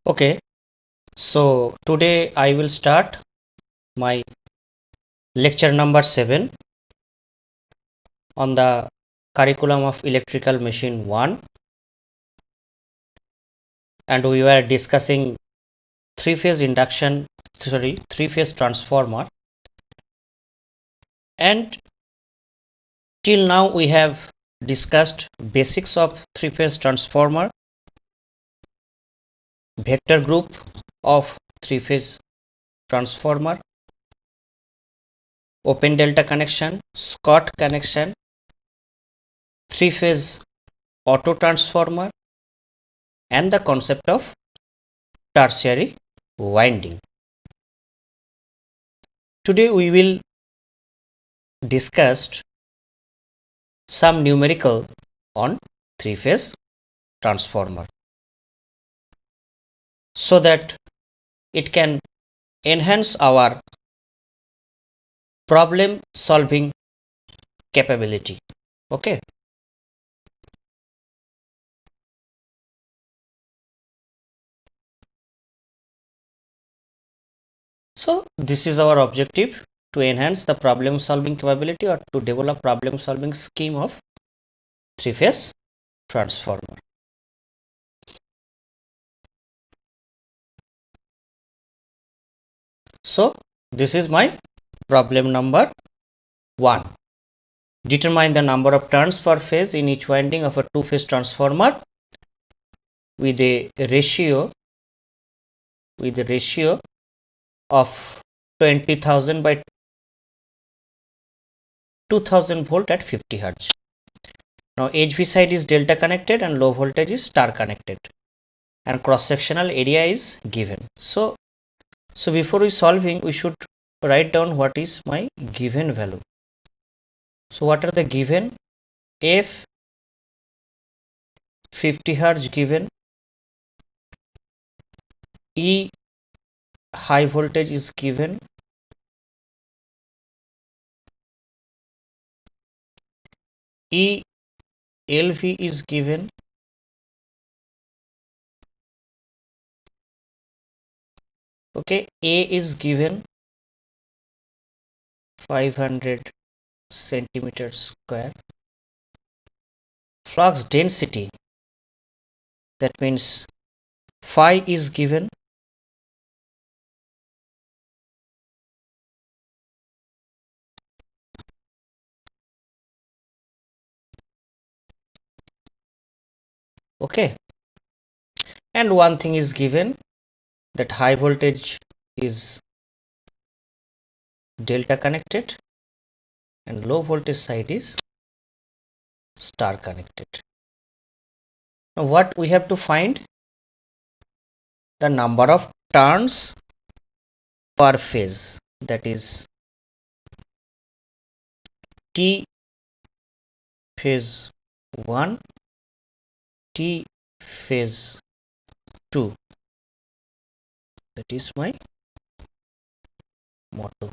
Okay, so today I will start my lecture number 7 on the curriculum of electrical machine 1, and we were discussing three phase transformer, and till now we have discussed basics of three phase transformer, vector group of three phase transformer, open delta connection, Scott connection, three phase auto transformer, and the concept of tertiary winding. Today we will discuss some numerical on three phase transformer so that it can enhance our problem solving capability. Okay. So this is our objective, to enhance the problem solving capability or to develop problem solving scheme of three phase transformer. So this is my problem number 1. Determine the number of turns per phase in each winding of a two phase transformer with a ratio of 20,000 by 2000 volt at 50 Hz. Now HV side is delta connected and low voltage is star connected, and cross sectional area is given. So before we solving, we should write down what is my given value. So what are the given? F 50 Hz given, E high voltage is given, E LV is given, okay, A is given 500 centimeters square, flux density, that means phi is given, okay, and one thing is given, that high voltage is delta connected and low voltage side is star connected. Now what we have to find? The number of turns per phase, that is T phase 1, T phase 2, that is my motto.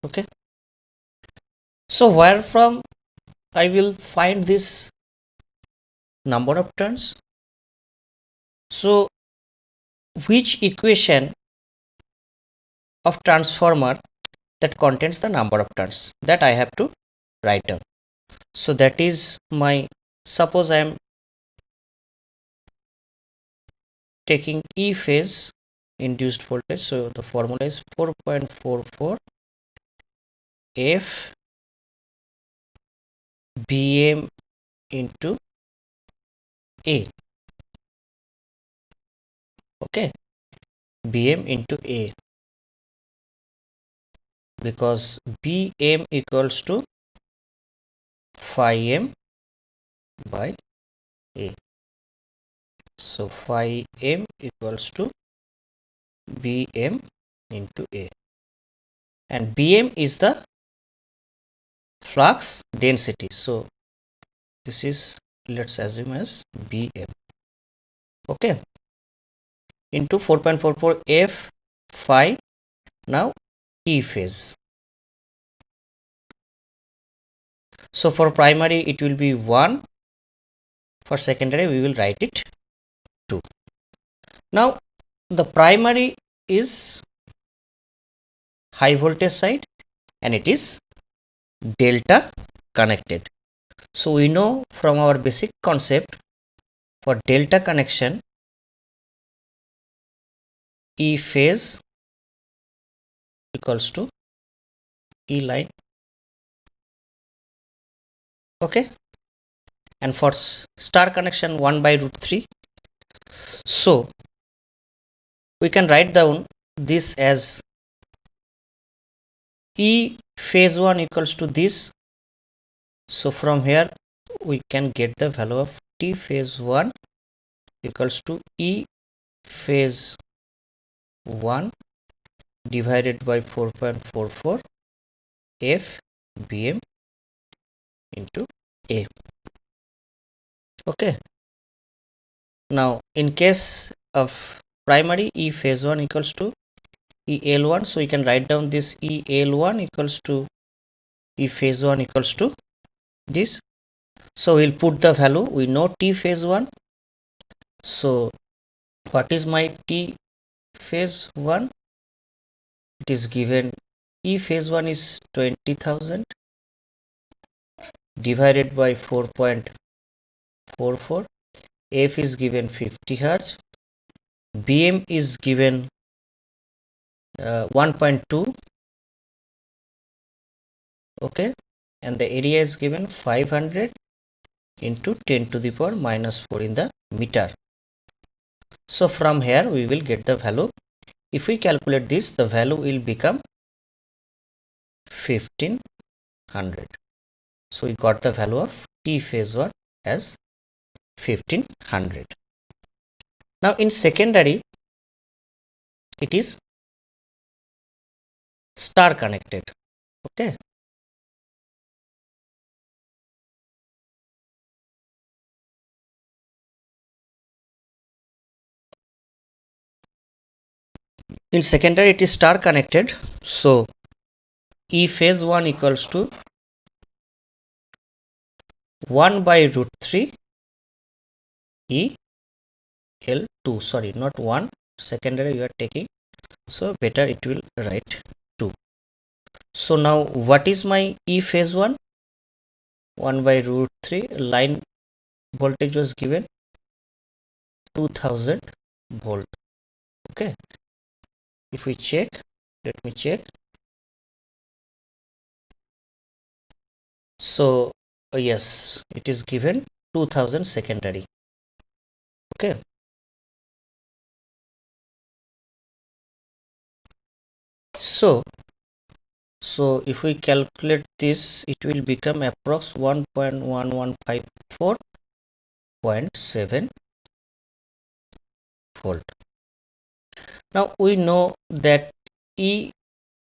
Okay, so where from I will find this number of turns? So which equation of transformer that contains the number of turns, that I have to write down. So that is my, suppose I am taking E phase induced voltage, so the formula is 4.44 F Bm into A. Okay, Bm into A, because Bm equals to phi m by A. So phi m equals to Bm into A, and Bm is the flux density. So this is, let's assume as Bm, okay, into 4.44 F phi. Now E phase. So for primary it will be 1, for secondary we will write it 2. Now the primary is high voltage side and it is delta connected. So we know from our basic concept, for delta connection, E phase equals to E line. Okay, and for star connection 1 by root 3. So we can write down this as E phase 1 equals to this. So from here we can get the value of T phase 1 equals to E phase 1 divided by 4.44 F BM into A. Okay, now in case of primary, E phase 1 equals to EL1, so we can write down this EL1 equals to E phase 1 equals to this. So we'll put the value. We know T phase 1. So what is my T phase 1? It is given E phase 1 is 20,000 divided by 4.44. F is given 50 Hertz. BM is given 1.2. Okay, and the area is given 500 into 10 to the power minus 4 in the meter. So from here we will get the value. If we calculate this, the value will become 1500. So we got the value of T phase 1 as 1500. Now in secondary, it is star connected. Okay, in secondary it is star connected. So E phase 1 equals to 1 by root 3 E L2. Sorry, not 1. Secondary you are taking, so better it will write 2. So now what is my E phase 1? 1 by root 3. Line voltage was given 2000 volt. Okay, if we check, let me check. So yes, it is given 2000 secondary. Okay, so if we calculate this, it will become approx 1.1154.7 volt. Now we know that E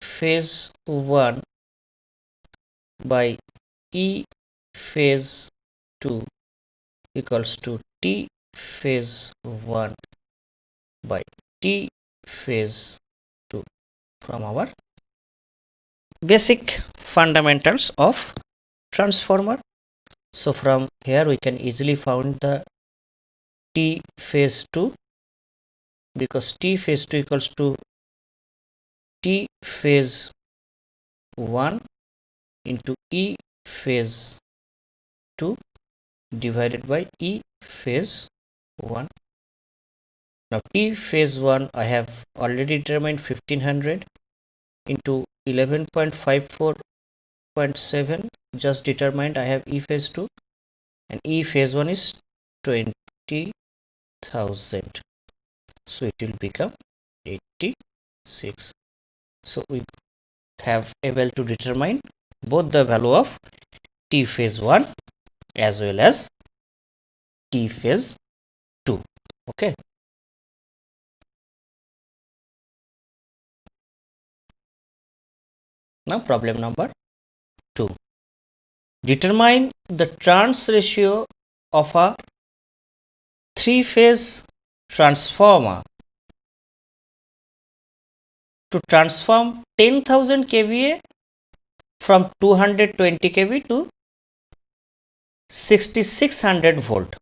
phase 1 by E phase 2 equals to T phase 1 by T phase 2 from our basic fundamentals of transformer. So from here we can easily find the T phase 2, because T phase 2 equals to T phase 1 into E phase 2 divided by E phase 1. Now T phase 1 I have already determined 1500 into 11.54.7, just determined I have E phase 2, and E phase 1 is 20,000, so it will become 86. So we have able to determine both the value of T phase 1 as well as T phase 2. Okay, now problem number 2. Determine the turns ratio of a 3-phase transformer to transform 10,000 kVA from 220 kV to 6600 volt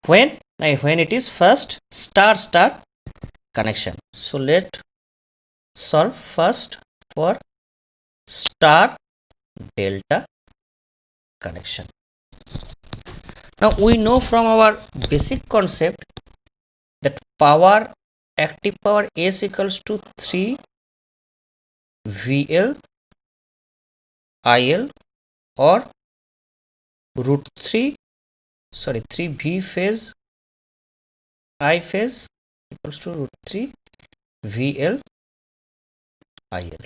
when it is first star connection. So let's solve first for star delta connection. Now we know from our basic concept that power, active power S equals to 3 VL IL or root 3 V phase I phase equals to root 3 VL IL.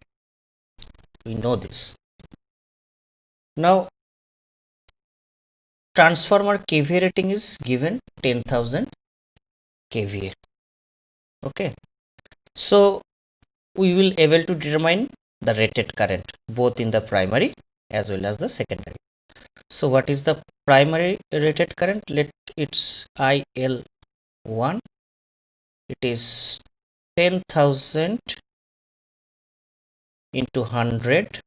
We know this. Now transformer kVA rating is given 10,000 kVA. Okay, so we will able to determine the rated current both in the primary as well as the secondary. So what is the primary rated current? Let it's IL1. It is 10,000 into 100.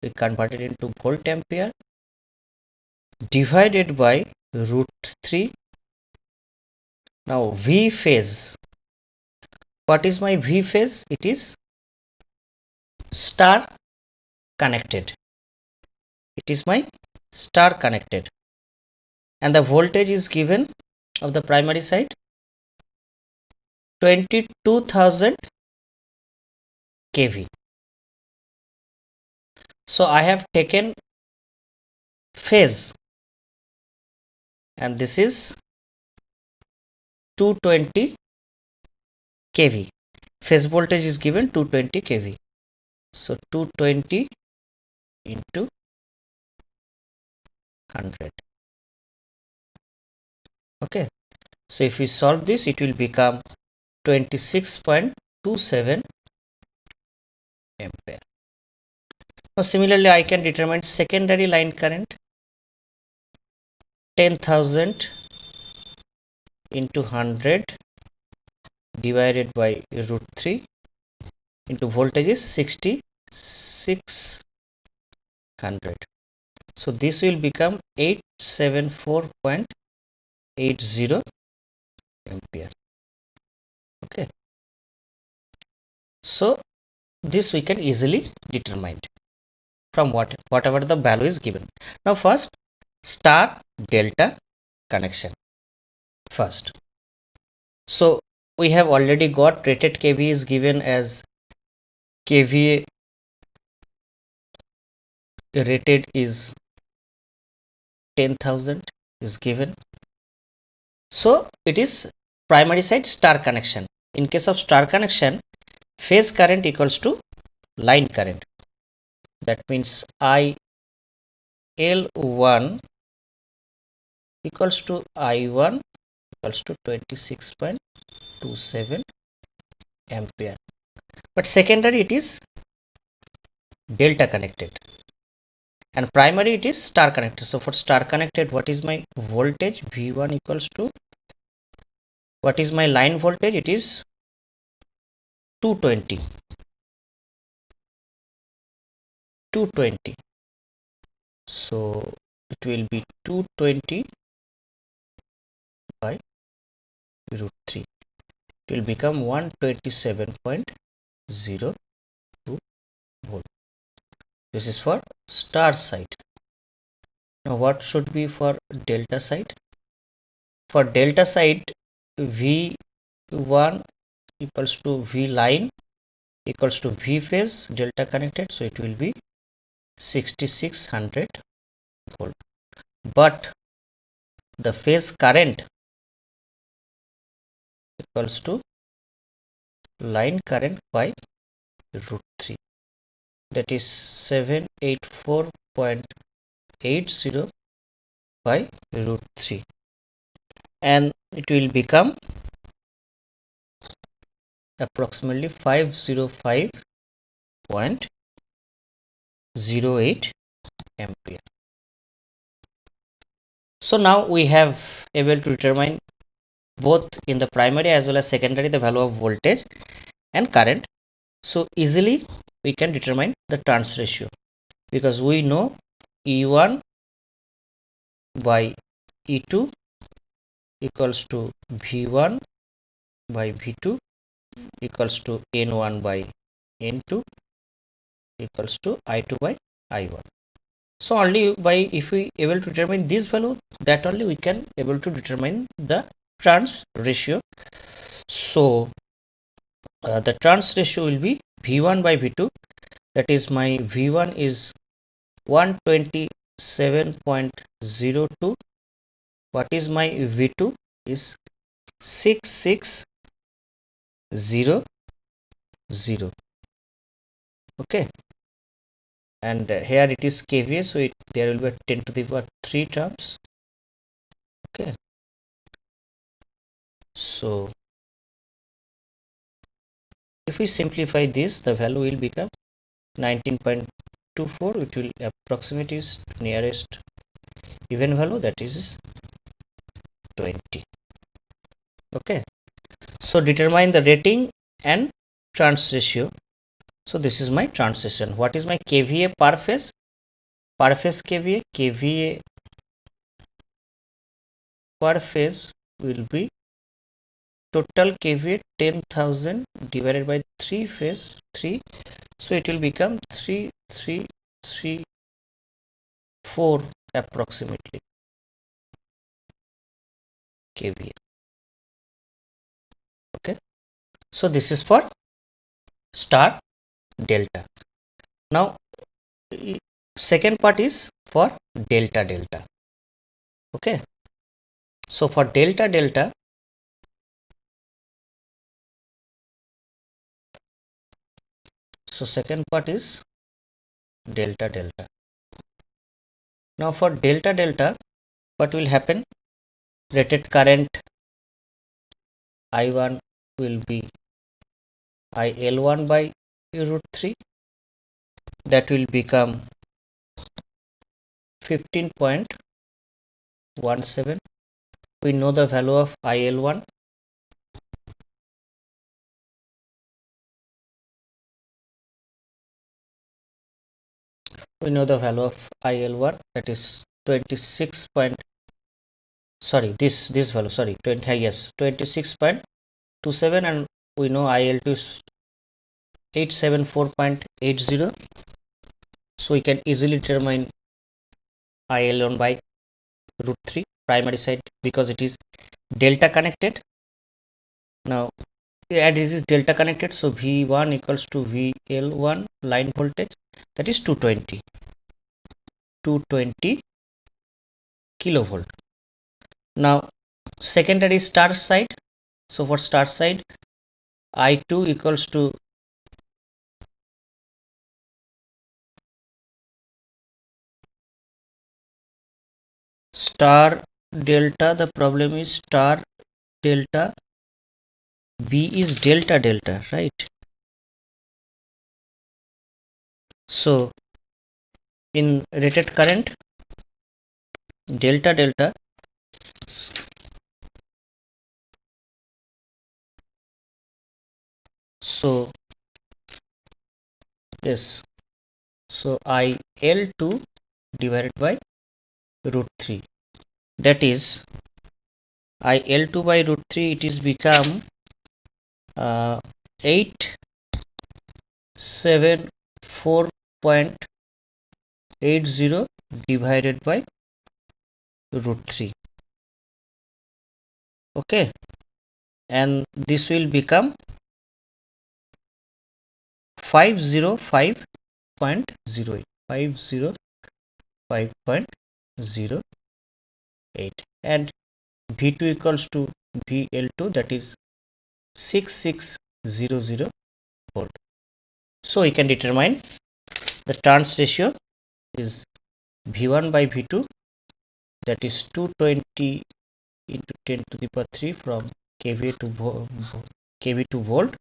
We convert it into volt ampere divided by root 3. Now V phase. What is my V phase? It is star connected. It is my star connected. And the voltage is given of the primary side 22,000 kV. So I have taken phase and this is 220 kV. Phase voltage is given 220 kV. So 220 into 100. Okay. So if we solve this, it will become 26.27 ampere. Now similarly, I can determine secondary line current 10,000 into 100 divided by root 3 into voltage is 6600. So this will become 874.80 ampere. Okay. So this we can easily determine from whatever the value is given. Now first star delta connection first. So we have already got rated kVA is given as kVA rated is 10,000 is given. So it is primary side star connection. In case of star connection, phase current equals to line current. That means IL1 equals to I1 equals to 26.27 ampere. But secondary it is delta connected and primary it is star connected. So for star connected, what is my voltage? V1 equals to, what is my line voltage? It is 220. So it will be 220 by root 3. It will become 127.02 volt. This is for star side. Now what should be for delta side? For delta side, V1 equals to V line equals to V phase delta connected. So it will be 6600 volt. But the phase current equals to line current by root 3. That is 784.80 by root 3. And it will become approximately 505.08 ampere. So now we have able to determine both in the primary as well as secondary the value of voltage and current. So easily we can determine the turns ratio because we know E1 by E2 equals to V1 by V2 equals to n1 by n2 equals to I2 by I1. So only by if we able to determine this value, that only we can able to determine the trans ratio. So the trans ratio will be V1 by V2, that is my V1 is 127.02. What is my V2 is 6600. Okay, and here it is kVA, so there will be 10 to the power 3 terms. Okay, so if we simplify this, the value will become 19.24. It will approximate its nearest even value, that is 20. Okay, so determine the rating and trans ratio. So this is my transition. What is my kVA per phase? Per phase kVA per phase will be total kVA 10,000 divided by 3 phase 3. So it will become 3334 approximately kVA. Okay, so this is for star delta. Now second part is for delta delta. Okay, so for delta delta, so second part is delta delta. Now for delta delta, what will happen? Rated current I1 will be IL1 by root 3, that will become 15.17. We know the value of IL1. We know the value of IL1, that is 26. Sorry, this value, sorry, 20, yes, 26.27, and we know IL2 is 874.80. So we can easily determine IL1 by root 3 primary side, because it is delta connected. Now as this is delta connected, so V1 equals to VL1 line voltage, that is 220 kilovolt. Now secondary star side, so for star side I2 equals to star delta. The problem is star delta, B is delta delta, right? So in rated current delta delta, so yes, so IL2 divided by root 3, that is IL2 by root 3, it is become 874.80 divided by root 3. Okay, and this will become 505.08, 505.08, and V2 equals to VL2, that is 6600 volt. So we can determine the trans ratio is V1 by V2, that is 220 into 10 to the power 3 from kVA to volt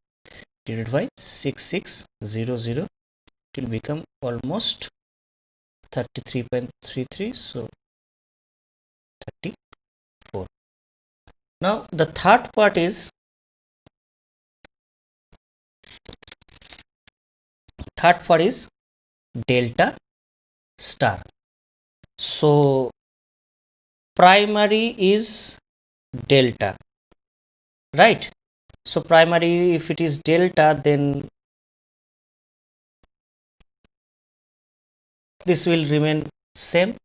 divided by 6600. It will become almost 33.33, so 34. Now the third part is delta star. So primary is delta, right? So primary, if it is delta, then this will remain same,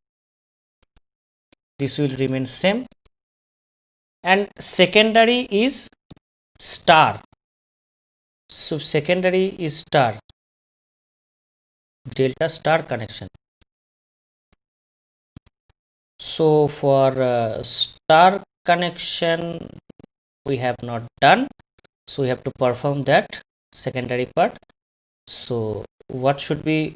this will remain same, and secondary is star. So secondary is star, delta star connection. So for star connection we have not done, so we have to perform that secondary part. So what should be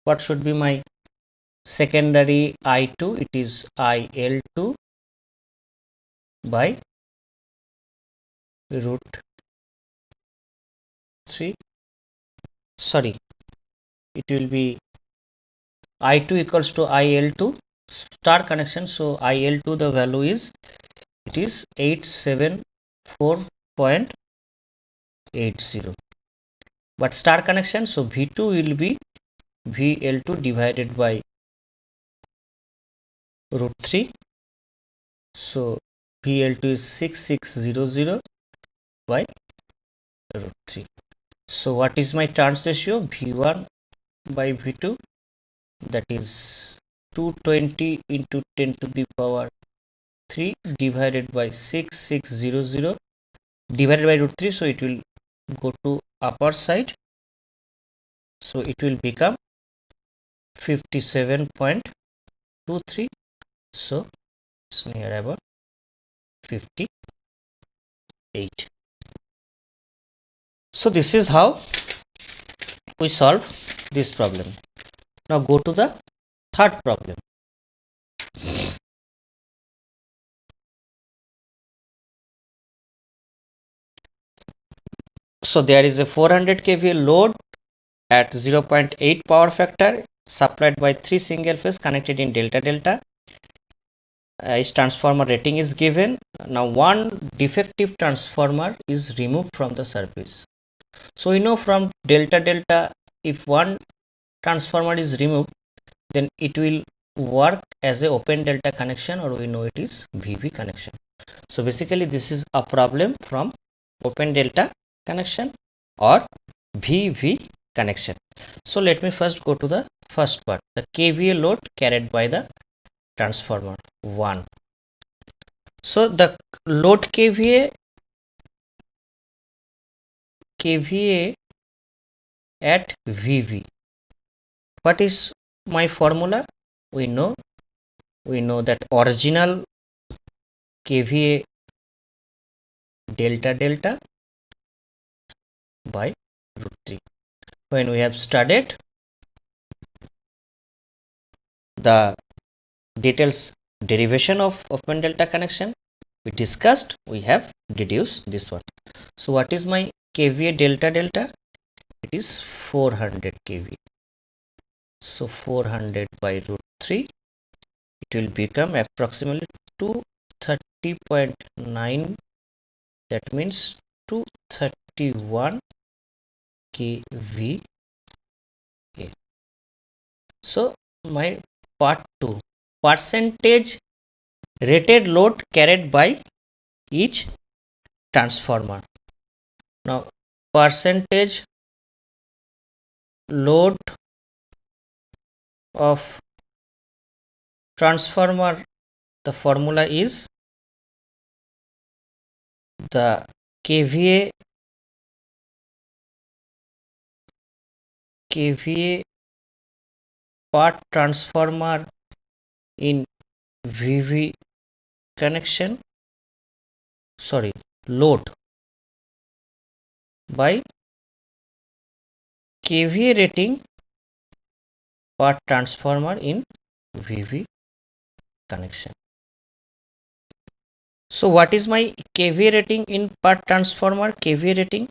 my secondary I2? It is IL2 by root 3, sorry, it will be I2 equals to IL2 star connection. So IL2, the value is, it is 874.80, but star connection, so V2 will be VL2 divided by root 3. So VL2 is 6600 by root 3. So what is my turns ratio? V1 by V2, that is 220 into 10 to the power 3 divided by 6600 divided by root 3. So it will go to upper side, so it will become 57.23. so it's near about 58. So this is how we solve this problem. Now go to the third problem. So there is a 400 kVA load at 0.8 power factor supplied by 3 single phase connected in delta delta. Its transformer rating is given. Now one defective transformer is removed from the service. So we know from delta delta, if one transformer is removed, then it will work as a open delta connection, or we know it is VV connection. So basically this is a problem from open delta connection or VV connection. So let me first go to the first part, the kVA load carried by the transformer 1. So the load kVA at VV, what is my formula? We know that original kVA delta delta by root 3. When we have studied the details derivation of open delta connection, we discussed, we have deduced this one. So what is my kVA delta delta? It is 400 kVA. So 400 by root 3, it will become approximately 230.9, that means 231 kVA. So my part 2, percentage rated load carried by each transformer. Now percentage load of transformer, the formula is the kVA part transformer in VV connection, sorry, load by kVA rating per transformer in VV connection. So what is my kVA rating in per transformer? kVA rating,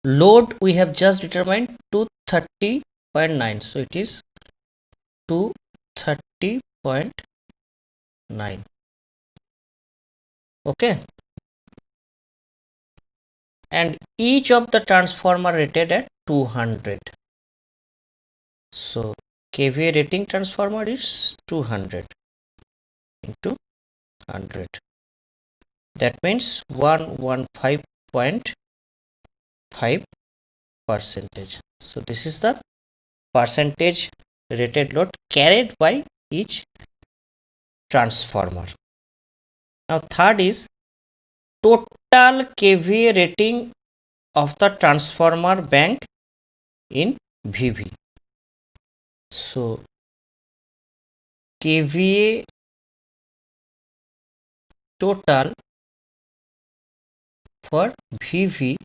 load we have just determined 230.9, so it is 230.9. okay, and each of the transformer rated at 200. So kVA rating transformer is 200 into 100. That means 115.5 percentage. So this is the percentage rated load carried by each transformer. Now third is total kVA rating of the transformer bank in VV. So kVA total for VV,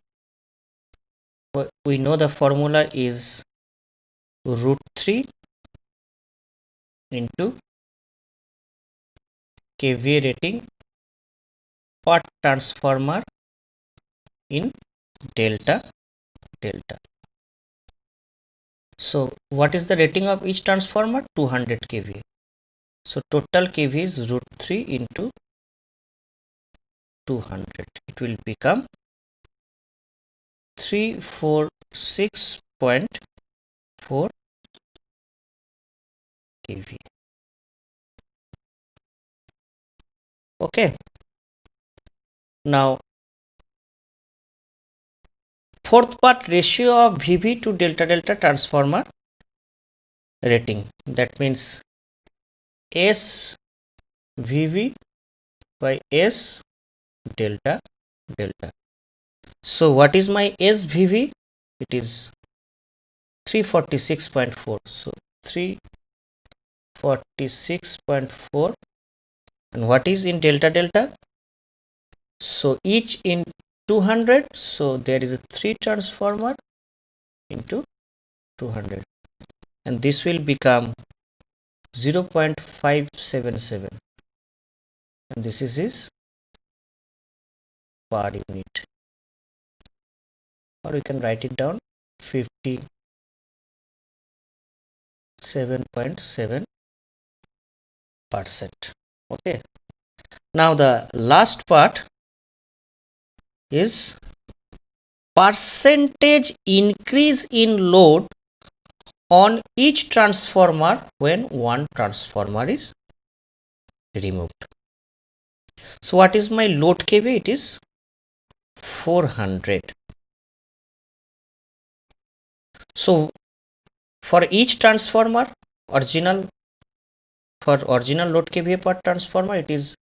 we know the formula is √3 into kVA rating per transformer in delta. So what is the rating of each transformer? 200 kVA. So total kVA is √3 into 200. It will become 346.4 kVA. Okay. Now fourth part, ratio of VV to delta transformer rating. That means S VV by S delta. So what is my SVV? It is 346.4. So 346.4. And what is in delta? So each in 200. So there is a 3 transformer into 200. And this will become 0.577. And this is his per unit. Or we can write it down 57.7%. Okay. Now the last part is percentage increase in load on each transformer when one transformer is removed. So what is my load kVA? It is 400. So for each transformer, original load kVA per transformer, it is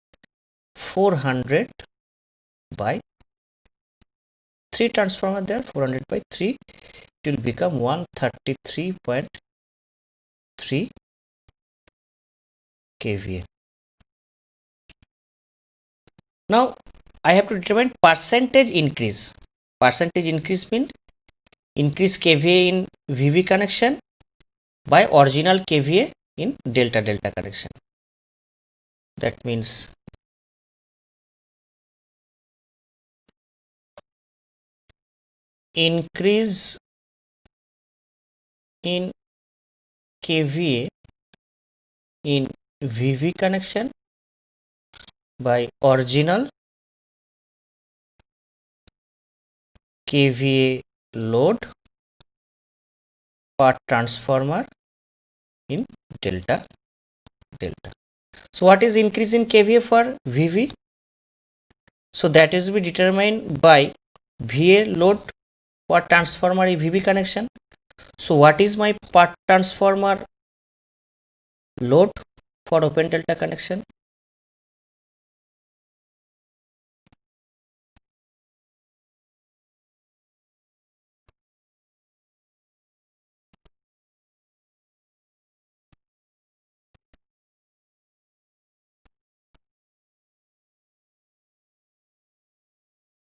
400 by 3 transformer there, 400 by 3, it will become 133.3 kVA. Now I have to determine percentage increase. Percentage increase means increase kVA in VV connection by original kVA in delta connection. That means increase in kVA in VV connection by original kVA load per transformer in delta. So what is increase in kVA for VV? So that is to be determined by VA load per transformer in VV connection. So what is my per transformer load for open delta connection?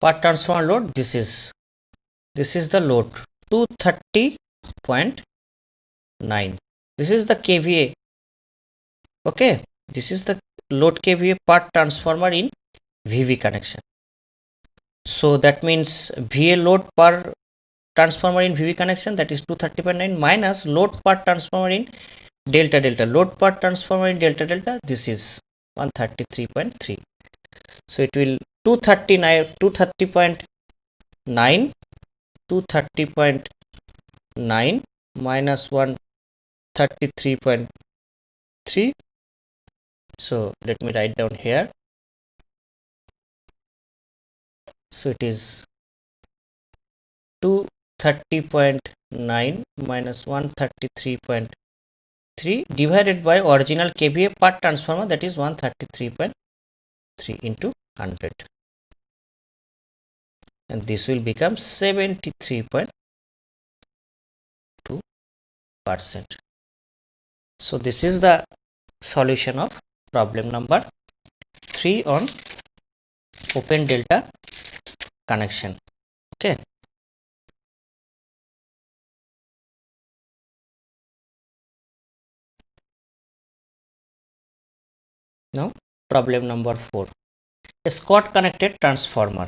Per transformer load, this is the load 230.9. This is the kVA. Okay, this is the load kVA per transformer in VV connection. So that means VA load per transformer in VV connection, that is 230.9, minus load per transformer in delta. Load per transformer in delta, this is 133.3. So it will 230.9 9 minus 133.3. So let me write down here. So it is 230.9 minus 133.3 divided by original kVA per transformer, that is 133.3 into 100, and this will become 73.2%. So this is the solution of problem number 3 on open delta connection. Okay. Now problem number 4. A Scott connected transformer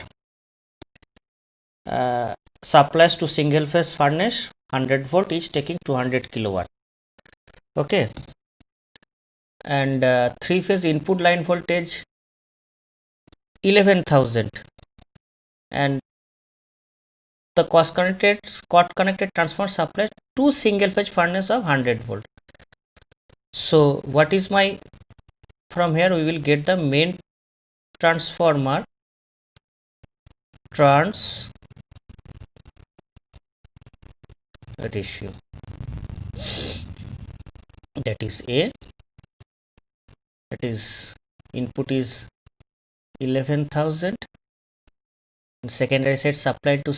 supplies to single phase furnace 100 volt, is taking 200 kilowatt. Okay, and 3 phase input line voltage 11,000, and the Scott connected transformer supplies two single phase furnace of 100 volt. So what is my, from here we will get the main transformer trans ratio, that is A, that is input is 11,000, and secondary side supplied to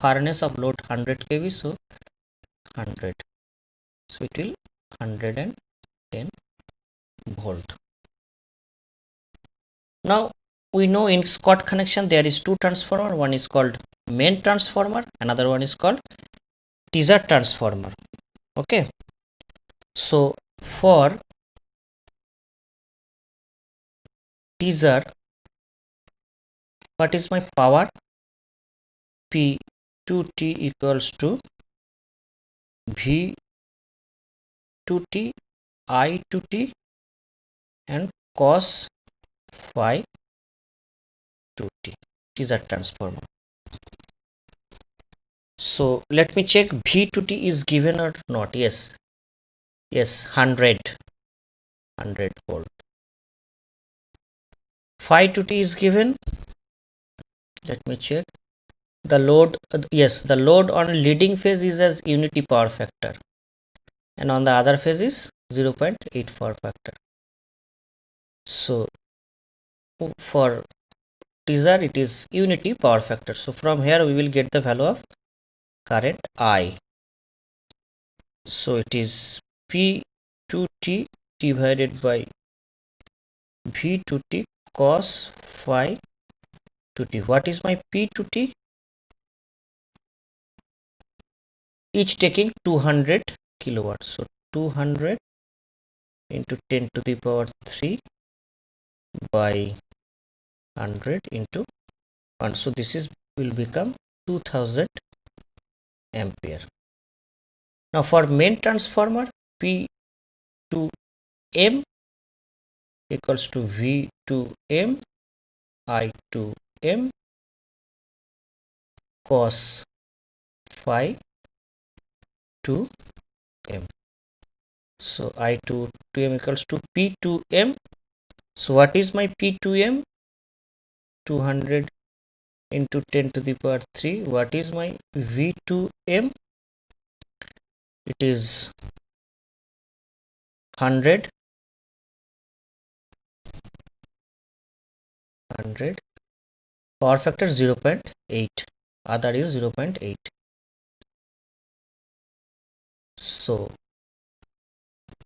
furnace of load 100 kV, so 100, so it will 110 volt. Now we know in Scott connection there is two transformer, one is called main transformer, another one is called teaser transformer. Okay, so for teaser, what is my power? P 2T equals to V 2T I 2T and cos phi 2T. Teaser transformer. So let me check V 2T is given or not. Yes, 100 volt. Phi 2T is given. Let me check. The load, yes, the load on leading phase is as unity power factor, and on the other phase is 0.8 power factor. So for teaser it is unity power factor. So from here we will get the value of current I. So it is P2T divided by V2T cos phi 2T. What is my P2T? Each taking 200 kilowatts. So 200 into 10 to the power 3 by 100 into 1. So this is will become 2000 ampere. Now for main transformer, P2M equals to V2M I2M cos phi 2M. So I2M equals to P2M. So what is my P2M? 200 into 10 to the power 3. What is my V2M? It is 100 power factor 0.8, other is 0.8. So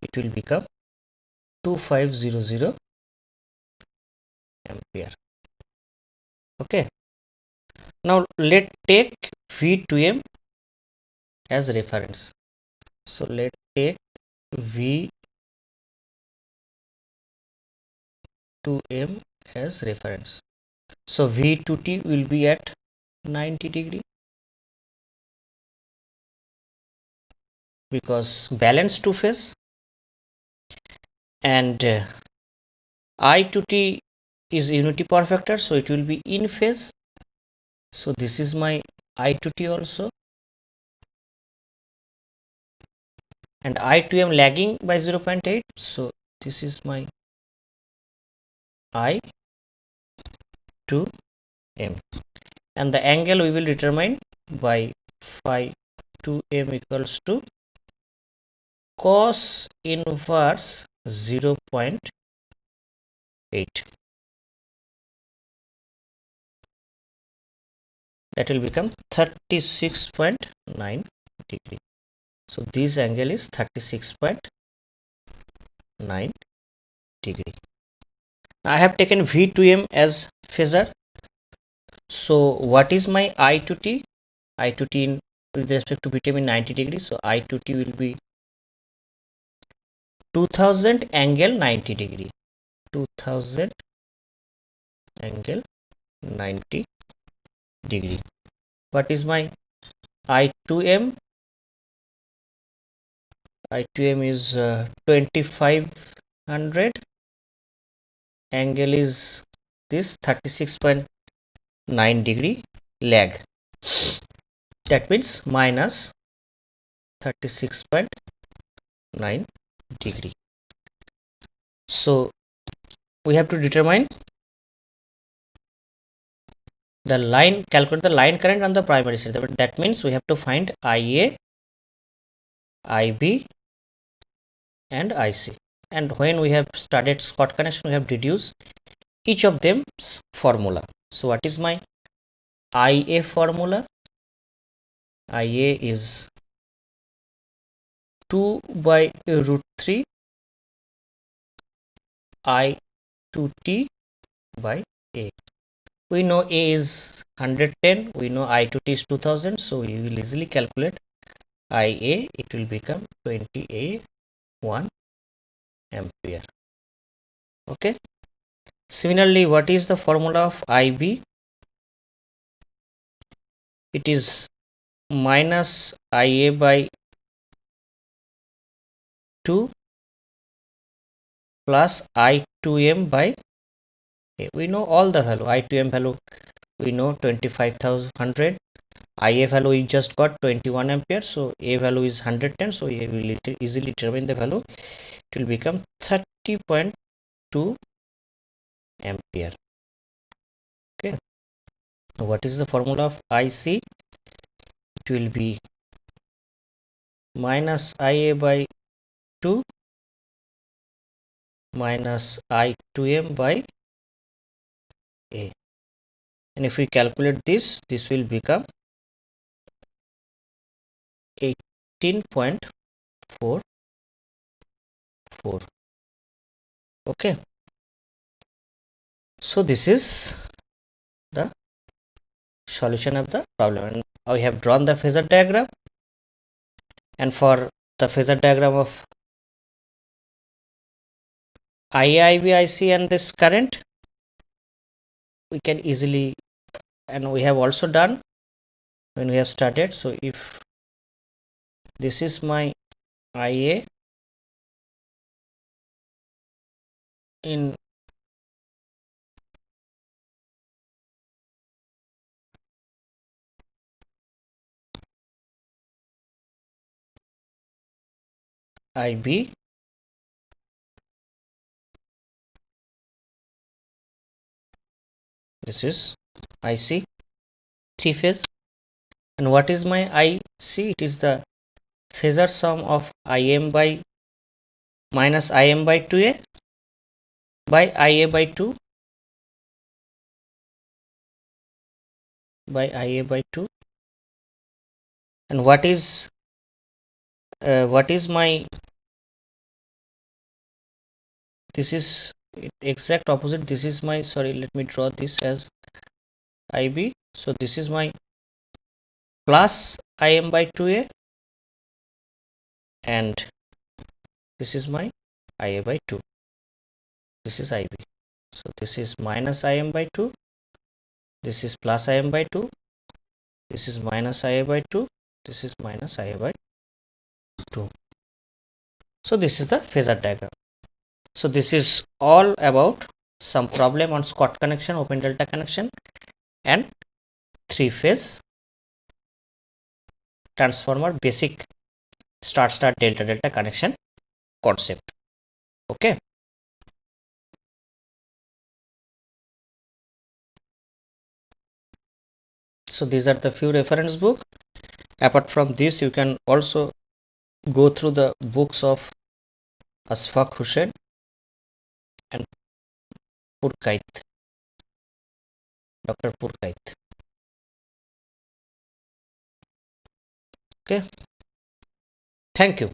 it will become 2500 ampere. Okay, now let take V2M as reference. So let take V2M as reference. So V2T will be at 90 degree because balance two phase, and I2T is unity power factor, so it will be in phase. So this is my I2T also, and I2M lagging by 0.8. So this is my I2M, and the angle we will determine by phi 2m equals to cos inverse 0.8. That will become 36.9 degree. So this angle is 36.9 degree. I have taken V2M as phasor. So what is my I to T? I to T with respect to VTM in 90 degrees. So I to T will be 2000 angle 90 degree. 2000 angle 90 degree. What is my I2M? I2M is 2500. Angle is this 36.9 degree lag. That means minus 36.9 degree. So we have to determine the line, calculate the line current on the primary side. That means we have to find IA, IB and IC. And when we have started Scott connection, we have deduced each of them's formula. So what is my IA formula? IA is 2 by root 3 I to T by A. We know A is 110, we know I to T is 2000, so we will easily calculate IA. It will become 20A 1 ampere. Okay. Similarly, what is the formula of IB? It is minus IA by 2 plus I2M by A. We know all the value. I2M value we know 25,100. IA value we just got 21 ampere. So A value is 110. So we will easily determine the value. It will become 30.2 ampere. Okay. Now what is the formula of IC? It will be minus IA by 2 minus I2M by A. And if we calculate this will become 18.44. Okay. So this is the solution of the problem, and I have drawn the phasor diagram. And for the phasor diagram of IA, IB, IC and this current, we can easily, and we have also done when we have started. So if this is my IA in IB, this is IC, three phase. And what is my IC? It is the phasor sum of IM by minus IM by 2A by IA by 2 by IA by 2. And what is my, this is exact opposite. This is my, sorry, let me draw this as IB. So this is my plus IM by 2A and this is my IA by 2. This is IB. So this is minus IM by 2. This is plus IM by 2. This is minus IA by 2. This is minus IA by 2. So this is the phasor diagram. So this is all about some problem on Scott connection, open delta connection and three phase transformer basic star star delta delta connection concept. Okay. So these are the few reference book. Apart from this, you can also go through the books of Ashfaq Hussain and Purkait, Dr. Purkait. Okay. Thank you.